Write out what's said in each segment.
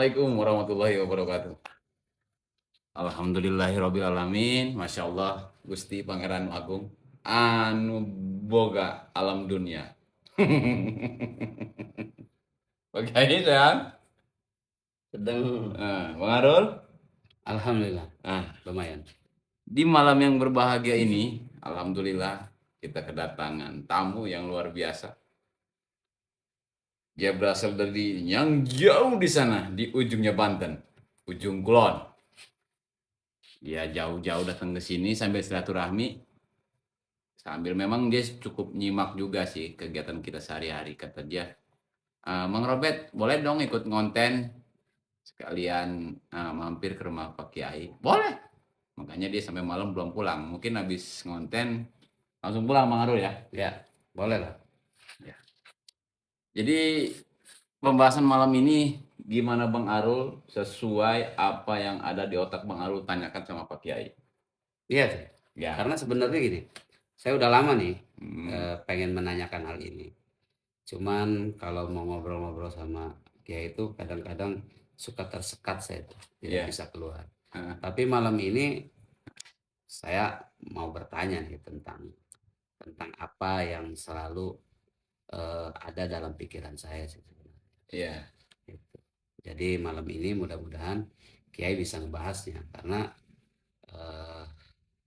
Assalamualaikum warahmatullahi wabarakatuh. Alhamdulillahirabbil alamin. Masyaallah Gusti Pangeran Agung anu boga alam dunia. Oke, sehat? Sedang Bang Arul? alhamdulillah Nah, lumayan. di malam yang berbahagia ini, alhamdulillah kita kedatangan tamu yang luar biasa. Dia berasal dari yang jauh di sana, di ujungnya Banten, ujung Kulon. Dia jauh-jauh datang ke sini sambil silaturahmi. Sambil memang dia cukup nyimak juga sih kegiatan kita sehari-hari. Kata dia, Mang Robert, boleh dong ikut ngonten sekalian mampir ke rumah Pak Kiai? Boleh. Makanya dia sampai malam belum pulang. Mungkin habis ngonten langsung pulang Mang Arul ya. Ya, boleh lah. Ya. Jadi pembahasan malam ini gimana Bang Arul sesuai apa yang ada di otak Bang Arul tanyakan sama Pak Kiai. Iya sih. Ya. Karena sebenarnya gini, saya udah lama nih pengen menanyakan hal ini. Cuman kalau mau ngobrol-ngobrol sama Kiai itu kadang-kadang suka tersekat saya tuh, tidak bisa keluar. Tapi malam ini saya mau bertanya nih tentang apa yang selalu ada dalam pikiran saya sih sebenarnya. Iya. Gitu. Jadi malam ini mudah-mudahan Kiai bisa ngebahasnya karena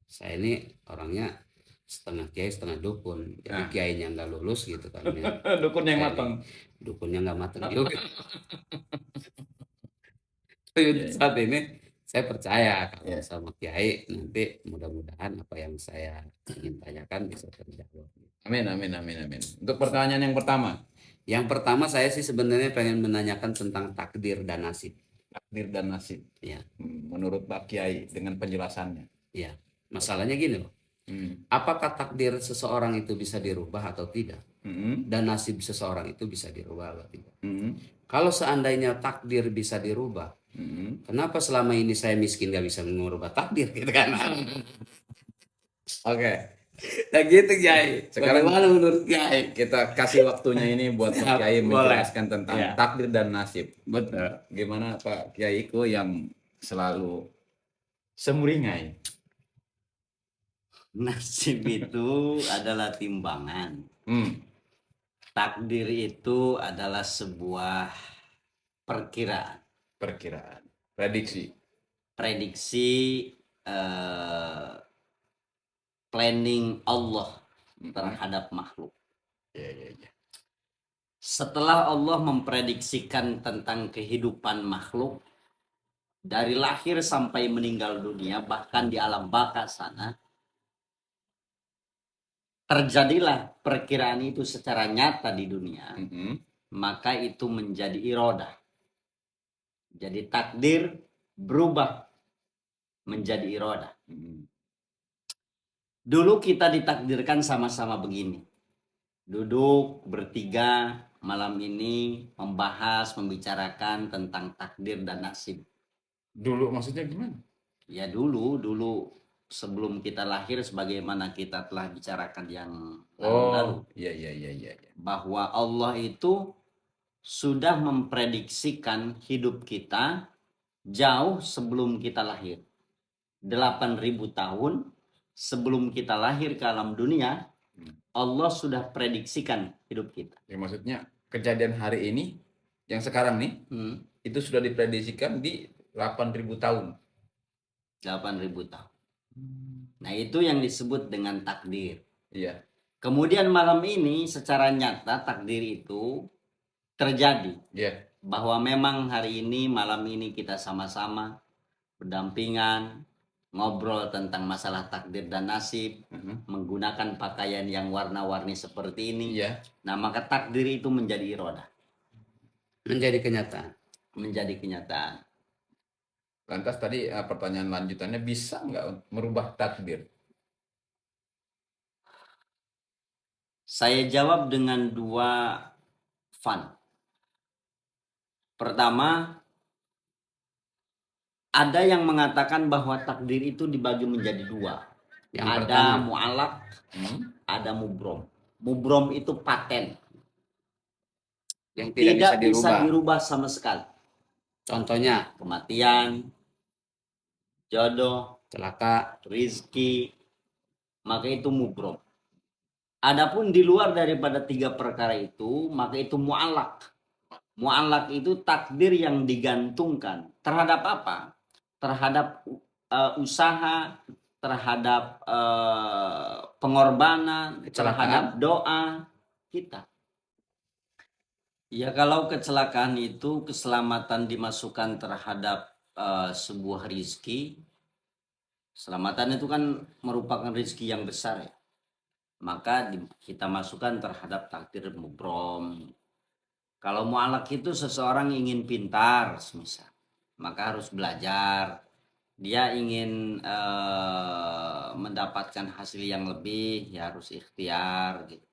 saya ini orangnya setengah kiai setengah dukun, jadi kiainya nggak lulus gitu kan ya. Dukun yang matang. Dukunnya nggak matang juga. Saat ini saya percaya kalau sama kiai nanti mudah-mudahan apa yang saya ingin tanyakan bisa terjawab. Amin, amin, amin, amin. Untuk pertanyaan yang pertama. Yang pertama saya sih sebenarnya pengen menanyakan tentang takdir dan nasib. Takdir dan nasib. Ya. Menurut Pak Kiai dengan penjelasannya. Ya. Masalahnya gini loh. Apakah takdir seseorang itu bisa dirubah atau tidak? Dan nasib seseorang itu bisa dirubah atau tidak? Kalau seandainya takdir bisa dirubah, kenapa selama ini saya miskin gak bisa mengubah takdir gitu kan? Oke. Nah gitu Kiai. Sekarang bagaimana menurut Kiai? Kita kasih waktunya ini buat Pak Kiai menjelaskan tentang takdir dan nasib. Betul. Gimana Pak Kiaiku yang selalu semuringai? Nasib itu adalah timbangan. Takdir itu adalah sebuah perkiraan. Perkiraan. Prediksi. Planning Allah terhadap makhluk. Ya. Setelah Allah memprediksikan tentang kehidupan makhluk dari lahir sampai meninggal dunia, bahkan di alam baka sana, terjadilah perkiraan itu secara nyata di dunia, maka itu menjadi irodah. Jadi takdir berubah menjadi irodah. Dulu kita ditakdirkan sama-sama begini. Duduk bertiga malam ini membicarakan tentang takdir dan nasib. Dulu maksudnya gimana? Ya dulu sebelum kita lahir, sebagaimana kita telah bicarakan yang lalu. Iya. Bahwa Allah itu sudah memprediksikan hidup kita jauh sebelum kita lahir. 8.000 tahun sebelum kita lahir ke alam dunia, Allah sudah prediksikan hidup kita. Ya, maksudnya kejadian hari ini, yang sekarang nih, itu sudah diprediksikan di 8.000 tahun. 8.000 tahun. Nah itu yang disebut dengan takdir. Iya. Kemudian malam ini secara nyata takdir itu terjadi. Iya. Bahwa memang hari ini, malam ini kita sama-sama berdampingan, ngobrol tentang masalah takdir dan nasib, menggunakan pakaian yang warna-warni seperti ini. Iya. Nah maka takdir itu menjadi irodah. Menjadi kenyataan. Menjadi kenyataan. Lantas tadi pertanyaan lanjutannya, bisa nggak merubah takdir? Saya jawab dengan 2 fun. Pertama, ada yang mengatakan bahwa takdir itu dibagi menjadi 2. Ada mu'alaq, ada mubrom. Mubrom itu paten. Yang tidak bisa dirubah sama sekali. Contohnya kematian, jodoh, celaka. rizki, maka itu mubrom. Adapun di luar daripada 3 perkara itu, maka itu mu'allak. Mu'allak itu takdir yang digantungkan. Terhadap apa? Terhadap usaha, terhadap pengorbanan, Kecelakaan. terhadap doa kita. Ya kalau kecelakaan itu keselamatan dimasukkan terhadap sebuah rizki. Keselamatan itu kan merupakan rizki yang besar ya. Maka kita masukkan terhadap takdir mubrom. Kalau mu'alak itu seseorang ingin pintar, misal, maka harus belajar. Dia ingin mendapatkan hasil yang lebih, ya harus ikhtiar. Gitu.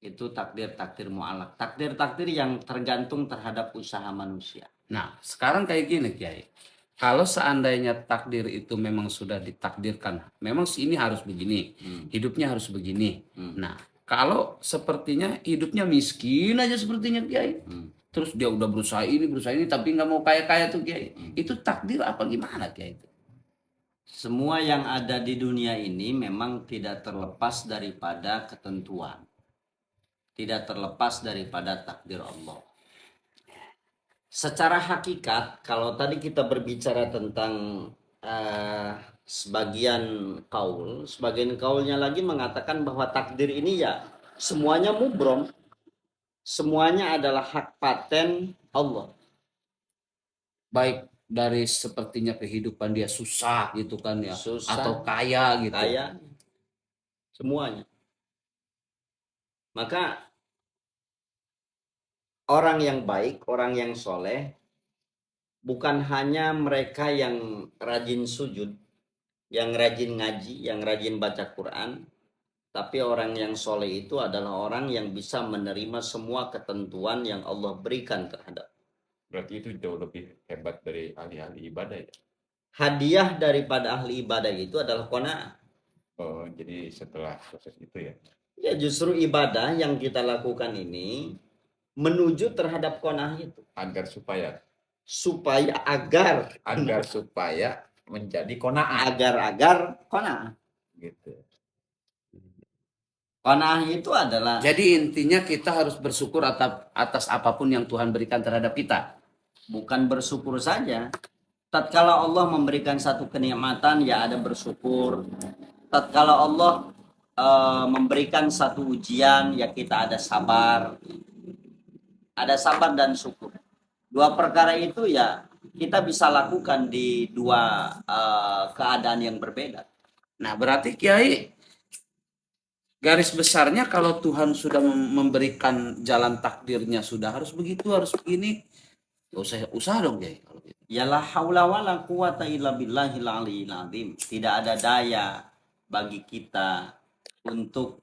Itu takdir-takdir mu'alak. Takdir-takdir yang tergantung terhadap usaha manusia. Nah, sekarang kayak gini Kiai. Kalau seandainya takdir itu memang sudah ditakdirkan, memang ini harus begini, hidupnya harus begini. Nah, kalau sepertinya hidupnya miskin aja sepertinya Kiai. Terus dia udah berusaha ini, tapi nggak mau kaya-kaya tuh Kiai. Itu takdir apa gimana Kiai itu? Semua yang ada di dunia ini memang tidak terlepas daripada ketentuan. Tidak terlepas daripada takdir Allah. Secara hakikat, kalau tadi kita berbicara tentang sebagian kaulnya lagi mengatakan bahwa takdir ini ya semuanya mubrom, semuanya adalah hak paten Allah. Baik dari sepertinya kehidupan dia susah gitu kan ya, Susah, atau kaya gitu. Kaya, semuanya. Maka orang yang baik, orang yang soleh, bukan hanya mereka yang rajin sujud, yang rajin ngaji, yang rajin baca Quran, tapi orang yang soleh itu adalah orang yang bisa menerima semua ketentuan yang Allah berikan terhadap. Berarti itu jauh lebih hebat dari ahli-ahli ibadah ya? Hadiah daripada ahli ibadah itu adalah qanaah. Oh, jadi setelah proses itu ya? Ya justru ibadah yang kita lakukan ini menuju terhadap qanaah itu. Agar supaya menjadi qanaah. Agar qanaah. Gitu. Qanaah itu adalah, jadi intinya kita harus bersyukur atas apapun yang Tuhan berikan terhadap kita. bukan bersyukur saja. Tatkala Allah memberikan satu kenikmatan ya ada bersyukur. Tatkala Allah memberikan satu ujian ya kita ada sabar. Ada sabar dan syukur. 2 perkara itu ya kita bisa lakukan di 2 keadaan yang berbeda. Nah, berarti Kiai, garis besarnya kalau Tuhan sudah memberikan jalan takdirnya sudah harus begitu, harus begini, gak usah usaha dong Kiai kalau gitu. Ya la haula wala quwata illa billahil aliyil azim. Tidak ada daya bagi kita untuk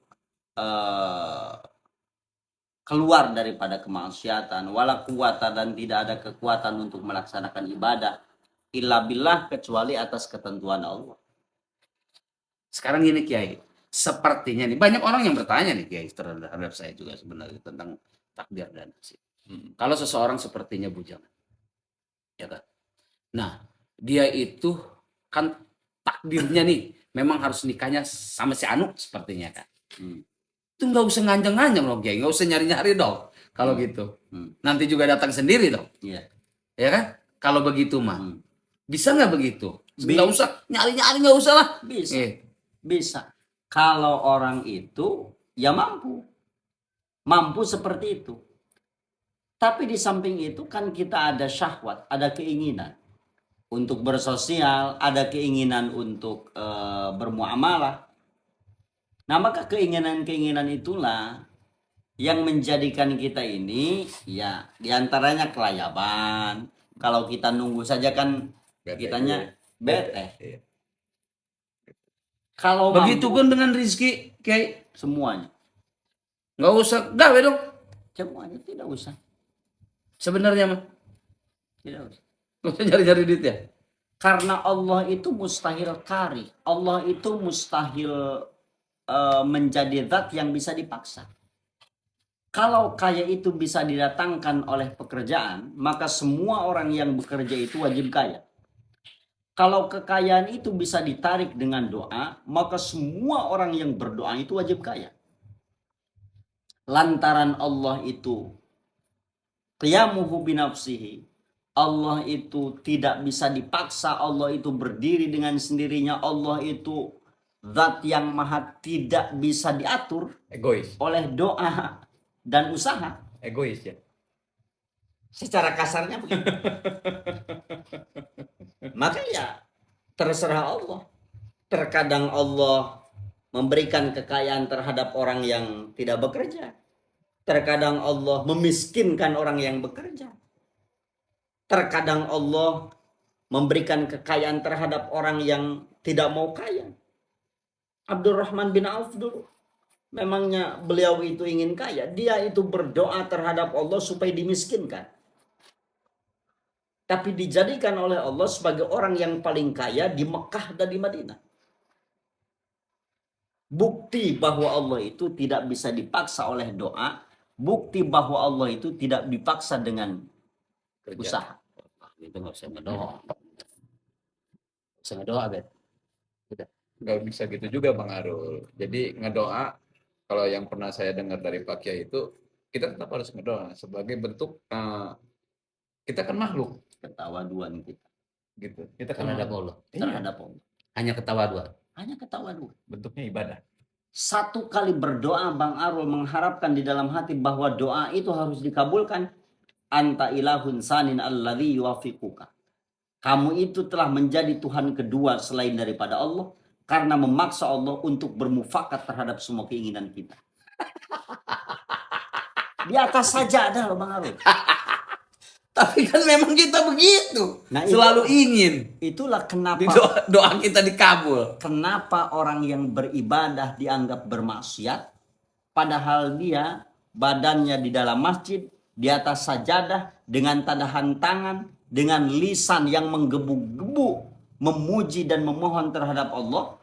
keluar daripada kemaksiatan, wala quwata, dan tidak ada kekuatan untuk melaksanakan ibadah illa billah kecuali atas ketentuan Allah. Sekarang gini Kiai, sepertinya nih banyak orang yang bertanya nih Kiai terhadap saya juga sebenarnya tentang takdir dan nasib. Kalau seseorang sepertinya bujangan, ya kan? Nah, dia itu kan takdirnya nih memang harus nikahnya sama si Anu sepertinya kan. Itu nggak usah nganjeng-nganjeng loh Kiai, nggak usah nyari-nyari dong kalau gitu. Nanti juga datang sendiri dong. Iya. Ya kan? Kalau begitu mah. Bisa nggak begitu? Nggak usah nyari-nyari, nggak usah lah. Bisa. Bisa. Kalau orang itu ya mampu seperti itu. Tapi di samping itu kan kita ada syahwat, ada keinginan untuk bersosial, ada keinginan untuk bermuamalah. Nah, maka keinginan-keinginan itulah yang menjadikan kita ini ya diantaranya kelayaban. Kalau kita nunggu saja kan kitanya bete. Kalau begitu pun dengan rizki Kiai, semuanya. Nggak usah gawe dong. Semuanya tidak usah. Sebenarnya mah Tidak usah. nggak usah nyari-nyari duit ya. Karena Allah itu mustahil kari. Allah itu mustahil menjadi zat yang bisa dipaksa. Kalau kaya itu bisa didatangkan oleh pekerjaan, maka semua orang yang bekerja itu wajib kaya. Kalau kekayaan itu bisa ditarik dengan doa, maka semua orang yang berdoa itu wajib kaya. Lantaran Allah itu qiyamuhu binafsihi, Allah itu tidak bisa dipaksa, Allah itu berdiri dengan sendirinya, Allah itu zat yang maha tidak bisa diatur Egois. oleh doa dan usaha. Egois ya. Secara kasarnya begitu. Maka ya terserah Allah. Terkadang Allah memberikan kekayaan terhadap orang yang tidak bekerja. Terkadang Allah memiskinkan orang yang bekerja. Terkadang Allah memberikan kekayaan terhadap orang yang tidak mau kaya. Abdurrahman bin Auf dulu, memangnya beliau itu ingin kaya. Dia itu berdoa terhadap Allah supaya dimiskinkan. Tapi dijadikan oleh Allah sebagai orang yang paling kaya di Mekah dan di Madinah. Bukti bahwa Allah itu tidak bisa dipaksa oleh doa. Bukti bahwa Allah itu tidak dipaksa dengan Kerja. usaha. Itu nggak usah ngedoa. Nggak usah ngedoa, Bet. Nggak bisa gitu juga Bang Arul. Jadi ngedoa, kalau yang pernah saya dengar dari Pak Kiai itu, kita tetap harus ngedoa sebagai bentuk kita kan makhluk Ketawaduan kita gitu. Kita kan Terhadap makhluk. Allah. terhadap Allah. Hanya ketawaduan. Hanya ketawaduan. Bentuknya ibadah. Satu kali berdoa Bang Arul mengharapkan di dalam hati bahwa doa itu harus dikabulkan. Anta ilahun sanin alladhi yuwafiquka. Kamu itu telah menjadi Tuhan kedua selain daripada Allah, karena memaksa Allah untuk bermufakat terhadap semua keinginan kita. Di atas saja ada loh Bang Arul. Tapi kan memang kita begitu. Nah, Selalu ingin Itulah kenapa doa kita dikabul. kenapa orang yang beribadah dianggap bermaksiat, padahal dia badannya di dalam masjid, di atas sajadah, dengan tadahan tangan, dengan lisan yang menggebu-gebu, memuji dan memohon terhadap Allah.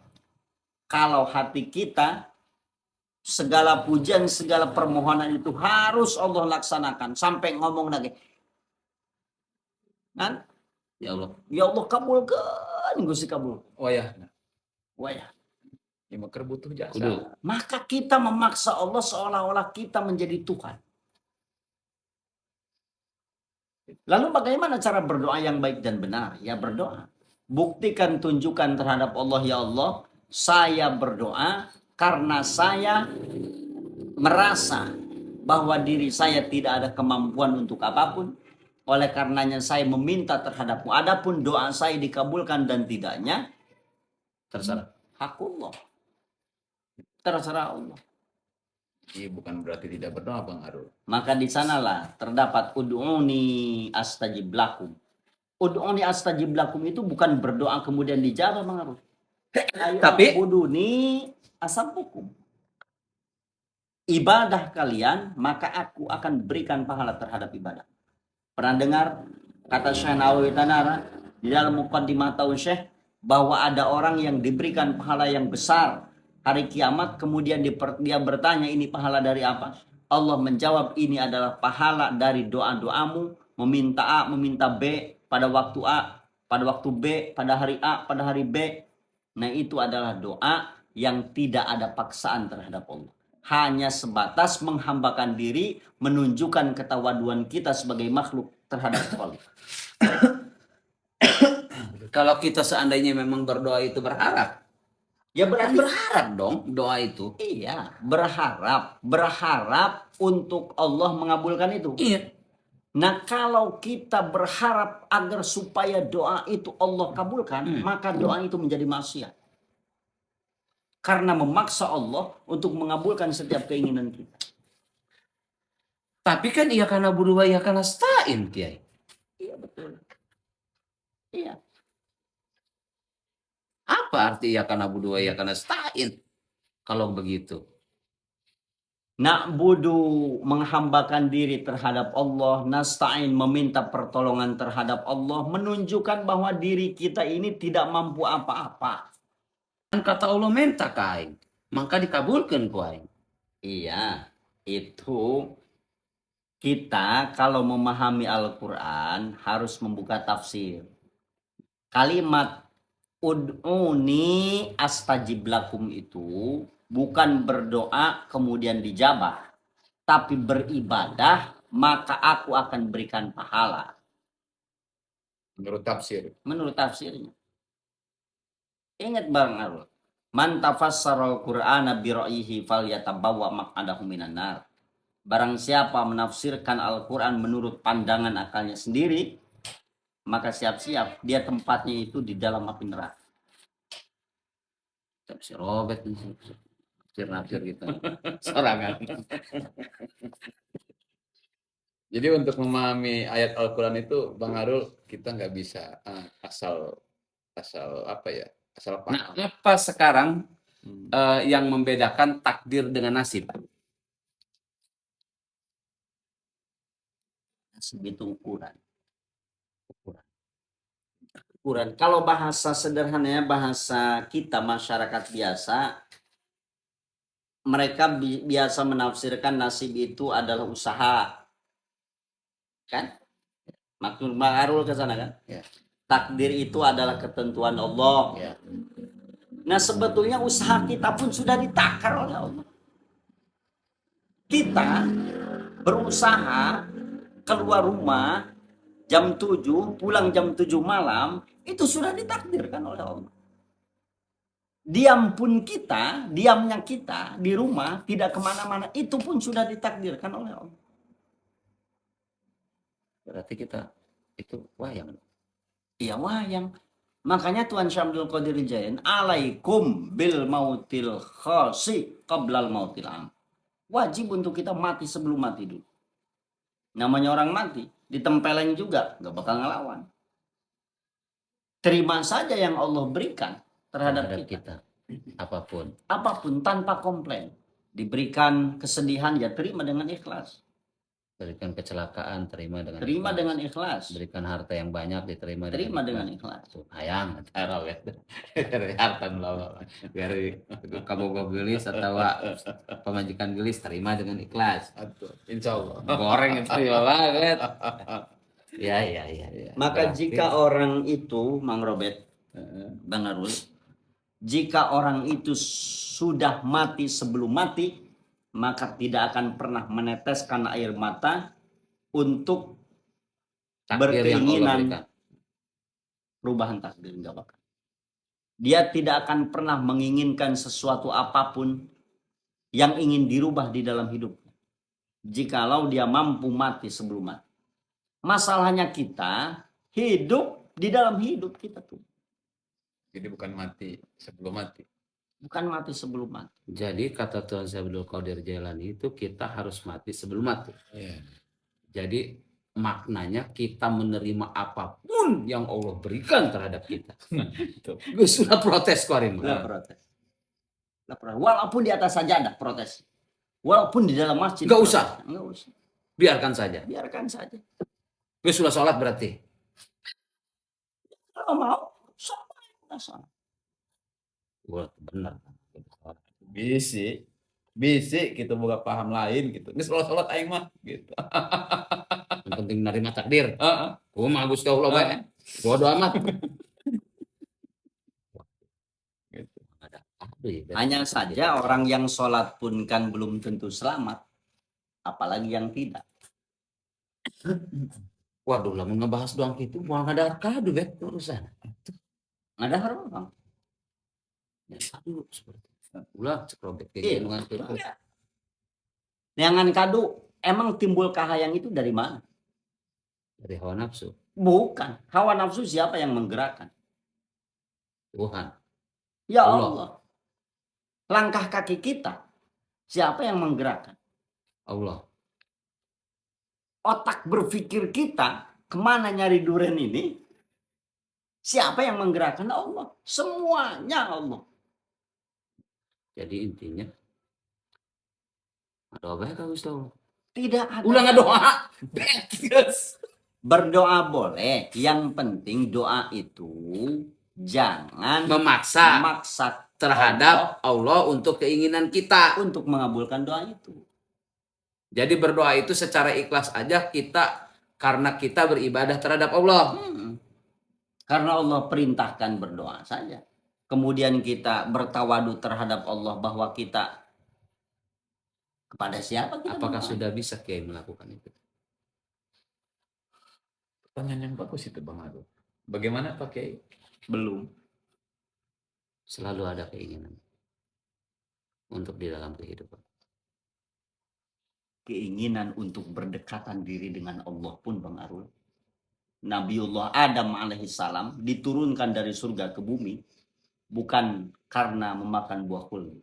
Kalau hati kita, segala pujian, segala permohonan itu harus Allah laksanakan. Sampai ngomong lagi, kan? Ya Allah. Ya Allah kabulkan, Gusti kabul. Oh ya, Wah ya. ini maker butuh jasa. Kudu. Maka kita memaksa Allah seolah-olah kita menjadi Tuhan. Lalu bagaimana cara berdoa yang baik dan benar? Ya berdoa. Buktikan, tunjukkan terhadap Allah, ya Allah, saya berdoa karena saya merasa bahwa diri saya tidak ada kemampuan untuk apapun. Oleh karenanya saya meminta terhadapmu. Adapun doa saya dikabulkan dan tidaknya, terserah hakullah. Terserah Allah. Ini bukan berarti tidak berdoa Bang Arul. Maka di sanalah terdapat ud'uni astajib lakum. Ud'uni astajib lakum itu bukan berdoa kemudian dijawab Bang Arul. Tapi ud'uni asabukum. Ibadah kalian maka aku akan berikan pahala terhadap ibadah. Pernah dengar kata Syekh Nawawi Tanara di dalam Muqaddimah Tahun Syekh bahwa ada orang yang diberikan pahala yang besar hari kiamat, kemudian dia bertanya, ini pahala dari apa? Allah menjawab, ini adalah pahala dari doa-doamu, meminta A, meminta B pada waktu A, pada waktu B, pada hari A, pada hari B. Nah, itu adalah doa yang tidak ada paksaan terhadap Allah. Hanya sebatas menghambakan diri, menunjukkan ketawaduan kita sebagai makhluk terhadap Allah. kalau kita seandainya memang berdoa itu berharap, Ya kan berarti berharap dong doa itu. iya, berharap untuk Allah mengabulkan itu. Iya. Nah, kalau kita berharap agar supaya doa itu Allah kabulkan, maka doa itu menjadi maksiat. Karena memaksa Allah untuk mengabulkan setiap keinginan kita. Tapi kan iya karena budu wa iya karena stain, Kiai. Iya, betul. Iya. Apa arti iya karena budu wa iya karena stain? Kalau begitu. Na'budu menghambakan diri terhadap Allah, nasta'in meminta pertolongan terhadap Allah, menunjukkan bahwa diri kita ini tidak mampu apa-apa. Kan kata Allah minta kain, maka dikabulkan ku aing. Iya, itu kita kalau memahami Al-Quran harus membuka tafsir. Kalimat ud'uni astajib lakum itu bukan berdoa kemudian dijabah, tapi beribadah maka aku akan berikan pahala. Menurut tafsir. Menurut tafsirnya. Ingat Bang Arul, man tafassara al-Qur'ana bi ra'yihi falyatabawwa maq'adahu minan nar. Barang siapa menafsirkan Al-Quran menurut pandangan akalnya sendiri, maka siap-siap dia tempatnya itu di dalam api neraka. Tafsir Robert, tafsir gitu. Sorangan. Jadi untuk memahami ayat Al-Quran itu, Bang Arul, kita nggak bisa asal apa ya, asal Nah, paham. apa sekarang yang membedakan takdir dengan nasib? Nasib itu ukuran. Kalau bahasa sederhananya, bahasa kita masyarakat biasa, mereka biasa menafsirkan nasib itu adalah usaha, kan? Maksud Bang Arul ke sana kan? Ya. Takdir itu adalah ketentuan Allah. Ya. Nah, sebetulnya usaha kita pun sudah ditakar oleh Allah. Kita berusaha keluar rumah jam 7, pulang jam 7 malam, itu sudah ditakdirkan oleh Allah. Diamnya kita di rumah, tidak kemana-mana, itu pun sudah ditakdirkan oleh Allah. Berarti kita itu wayang. Iya, wayang. Makanya Tuan Syamdul Qadir Jain, alaikum bil mautil khasi qablal mautil am. Wajib untuk kita mati sebelum mati dulu. Namanya orang mati, ditempeleng juga, gak bakal ngelawan. Terima saja yang Allah berikan terhadap kita. Apapun. Apapun tanpa komplain. Diberikan kesedihan, ya terima dengan ikhlas. Berikan kecelakaan, terima dengan ikhlas. Berikan harta yang banyak, diterima dengan ikhlas. Hayang, harta melawak. Biar kamu gelis atau pemajikan gelis, terima dengan ikhlas. Insya Allah. Goreng itu ya banget. Ya. Maka Berarti, jika orang itu, Mang Robert, Bang Arul, jika orang itu sudah mati sebelum mati, maka tidak akan pernah meneteskan air mata untuk berkeinginan perubahan takdir, enggak bakal. Dia tidak akan pernah menginginkan sesuatu apapun yang ingin dirubah di dalam hidupnya, jikalau dia mampu mati sebelum mati. Masalahnya kita hidup di dalam hidup kita tuh. Jadi bukan mati sebelum mati. Bukan mati sebelum mati. Jadi kata Tuan Syamdul Qadir Jailani itu kita harus mati sebelum mati. Yeah. Jadi maknanya kita menerima apapun yang Allah berikan terhadap kita. Gue sudah protes kemarin. Protes. Walaupun di atas sajadah protes. Walaupun di dalam masjid. Nggak usah. Biarkan saja. Gue sudah sholat berarti. Kalau mau, sholat. Benar. Bisi gitu buka paham lain gitu. Nggak sholat aing mah gitu. Yang penting menerima takdir. Gua mah Gusti Allah bae. Bodo amat. Gitu. Hanya saja orang yang sholat pun kan belum tentu selamat, apalagi yang tidak. Waduh, lah ngebahas doang gitu, mau ada arkadu bet urusan. Ada harapan Bang. Aduh, seperti ulah cek robek kayak gitu. Jangan kadu, emang timbul kahayang itu dari mana? Dari hawa nafsu. Bukan. Hawa nafsu siapa yang menggerakkan? Tuhan. Ya Allah. Langkah kaki kita, siapa yang menggerakkan? Allah. Otak berpikir kita, kemana nyari duren ini? Siapa yang menggerakkan? Allah. Semuanya Allah. Jadi intinya doa baik kalau Ustaz. Tidak ada. Ulang doa. Berdoa boleh, yang penting doa itu jangan memaksa terhadap Allah untuk keinginan kita, untuk mengabulkan doa itu. Jadi berdoa itu secara ikhlas aja kita karena kita beribadah terhadap Allah. Karena Allah perintahkan berdoa saja. Kemudian kita bertawadu terhadap Allah bahwa kita kepada siapa kita Apakah berdoa? sudah bisa Kiai melakukan itu? Pertanyaan yang bagus itu Bang Arul. Bagaimana pakai? Belum. Selalu ada keinginan untuk di dalam kehidupan. Keinginan untuk berdekatan diri dengan Allah pun Bang Arul. Nabiullah Adam alaihissalam diturunkan dari surga ke bumi bukan karena memakan buah khuldi.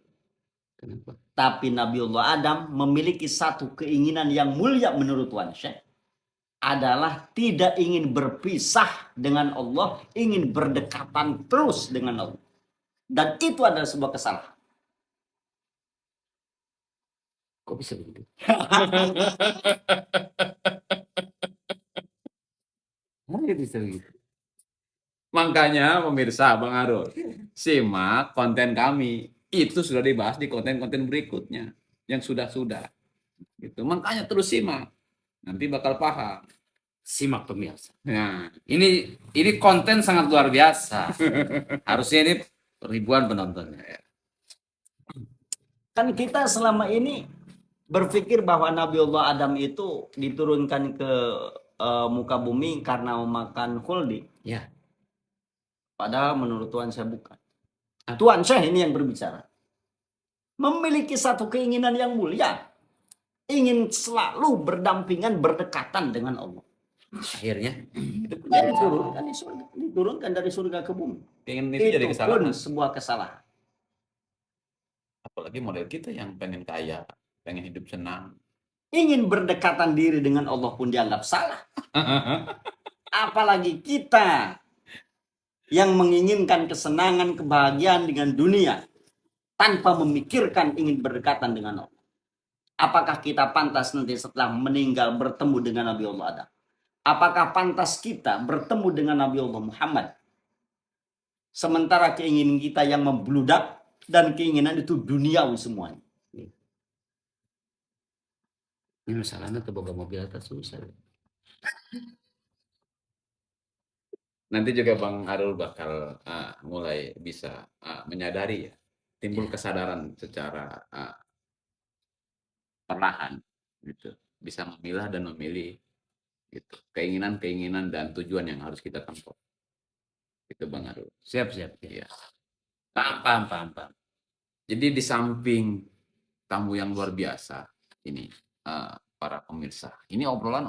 Kenapa? Tapi Nabiullah Adam memiliki satu keinginan yang mulia menurut Tuan Syekh, adalah tidak ingin berpisah dengan Allah, ingin berdekatan terus dengan Allah. Dan itu adalah sebuah kesalahan. Kok bisa begitu? Kenapa bisa begitu? Makanya pemirsa Bang Arul, simak konten kami. Itu sudah dibahas di konten-konten berikutnya yang sudah-sudah. Gitu. Makanya terus simak. Nanti bakal paham. Simak pemirsa. Nah, Ini konten sangat luar biasa. Harusnya ini ribuan penontonnya. Kan kita selama ini berpikir bahwa Nabiullah Adam itu diturunkan ke muka bumi karena memakan khuldi. Ya. Padahal menurut Tuhan saya bukan. Tuhan saya ini yang berbicara. Memiliki satu keinginan yang mulia. Ingin selalu berdampingan, berdekatan dengan Allah. Akhirnya Diturunkan dari surga ke bumi. pengen itu jadi Itu kesalahan. pun sebuah kesalahan. Apalagi model kita yang pengen kaya, pengen hidup senang. Ingin berdekatan diri dengan Allah pun dianggap salah. Apalagi kita yang menginginkan kesenangan, kebahagiaan dengan dunia tanpa memikirkan ingin berdekatan dengan Allah. Apakah kita pantas nanti setelah meninggal bertemu dengan Nabi Allah Adam? Apakah pantas kita bertemu dengan Nabi Allah Muhammad? Sementara keinginan kita yang membludak dan keinginan itu duniawi semuanya. ini masalahnya boga mobil atas susah. Nanti juga Bang Arul bakal mulai bisa menyadari ya, timbul kesadaran secara perlahan gitu, bisa memilah dan memilih gitu, keinginan dan tujuan yang harus kita tempuh. Itu Bang Arul. Siap. Iya. Paham. Jadi di samping tamu yang luar biasa ini, para pemirsa, ini obrolan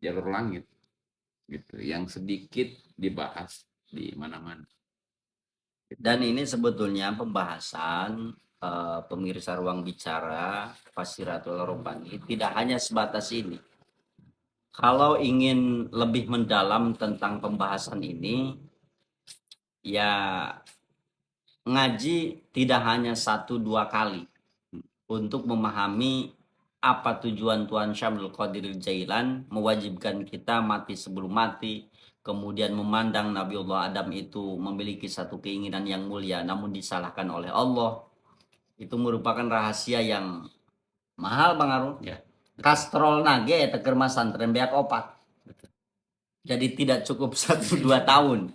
jalur langit gitu, yang sedikit dibahas di mana-mana. Dan ini sebetulnya pembahasan pemirsa Ruang Bicara Fasiratul Rabbani tidak hanya sebatas ini. Kalau ingin lebih mendalam tentang pembahasan ini, ya ngaji tidak hanya 1-2 kali untuk memahami apa tujuan Tuan Syamsul Qadir Jailan mewajibkan kita mati sebelum mati, kemudian memandang Nabiullah Adam itu memiliki satu keinginan yang mulia namun disalahkan oleh Allah. Itu merupakan rahasia yang mahal Bang Arul. Ya. Kastrol nage eta keur masantren beak opat. Jadi tidak cukup 1-2 tahun.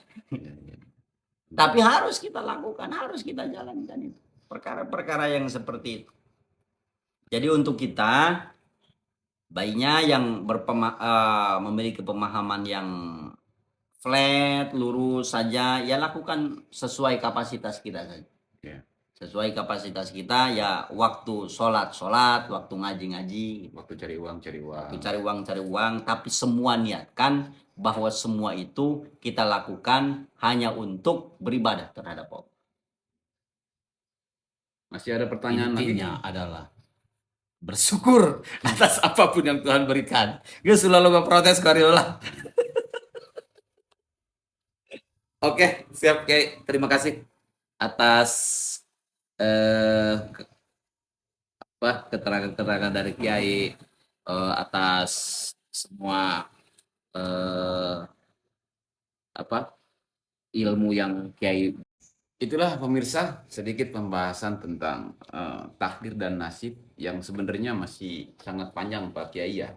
Tapi harus kita lakukan, harus kita jalankan itu. Perkara-perkara yang seperti itu. Jadi untuk kita, baiknya yang memiliki pemahaman yang flat, lurus saja, ya lakukan sesuai kapasitas kita saja. Ya. Sesuai kapasitas kita, ya waktu sholat, waktu ngaji, Waktu cari uang. cari uang, tapi semua niatkan bahwa semua itu kita lakukan hanya untuk beribadah terhadap Allah. Masih ada pertanyaan Intinya lagi? adalah bersyukur atas apapun yang Tuhan berikan. Gue selalu memprotes Kariola. Oke, siap Kiai. Terima kasih atas keterangan-keterangan dari Kiai, atas semua ilmu yang Kiai Itulah pemirsa sedikit pembahasan tentang takdir dan nasib yang sebenarnya masih sangat panjang Pak Kiai ya.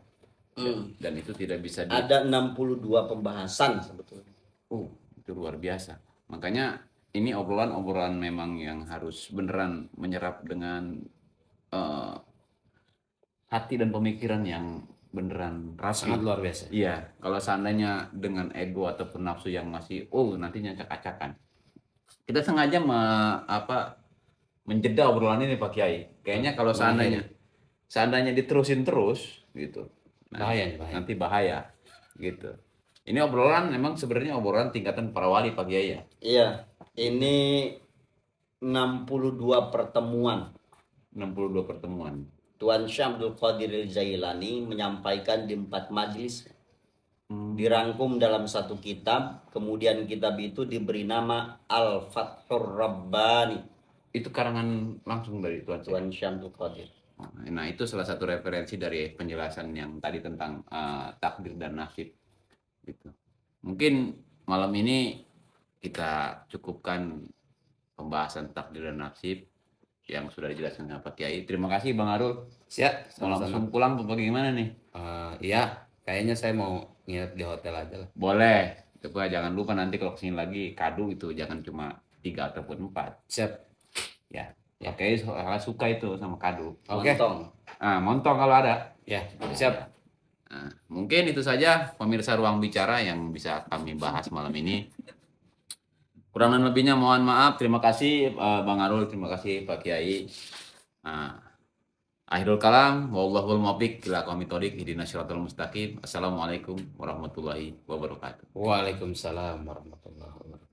Dan itu tidak bisa Ada 62 pembahasan sebetulnya. itu luar biasa. Makanya ini obrolan-obrolan memang yang harus beneran menyerap dengan hati dan pemikiran yang beneran rapi. Sangat luar biasa. Iya, kalau seandainya dengan ego ataupun nafsu yang masih nantinya acak-acakan. Kita sengaja menjeda obrolan ini Pak Kiai. Kayaknya kalau seandainya diterusin terus gitu. Bahaya. Nanti bahaya gitu. Ini obrolan memang sebenarnya obrolan tingkatan para wali Pak Kiai ya. Iya, ini 62 pertemuan. 62 pertemuan. Tuan Syekh Abdul Qadir Jailani menyampaikan di 4 majelis, dirangkum dalam satu kitab. Kemudian kitab itu diberi nama Al-Fathur Rabbani. Itu karangan langsung dari Tuan Syekh Abdul Qadir. Nah, itu salah satu referensi dari penjelasan yang tadi tentang takdir dan nasib gitu. Mungkin malam ini kita cukupkan pembahasan takdir dan nasib yang sudah dijelaskan sama Pak Kiai. Terima kasih Bang Arul. Siap. Mau langsung pulang apa bagaimana nih? Iya, kayaknya saya mau nginep di hotel aja lah. Boleh. Coba jangan lupa nanti kalau kesini lagi kado itu jangan cuma 3 ataupun 4. Siap. Ya. Pak Kiai suka itu sama kado. Oke. Montong kalau ada. Ya, siap. Nah, mungkin itu saja pemirsa Ruang Bicara yang bisa kami bahas malam ini. Kurang dan lebihnya mohon maaf. Terima kasih Bang Arul, terima kasih Pak Kiai. Akhirul kalam, wallahul muwaffiq ila aqwamit thoriq, ihdinas siratal mustaqim. Assalamualaikum warahmatullahi wabarakatuh. Waalaikumsalam warahmatullahi wabarakatuh.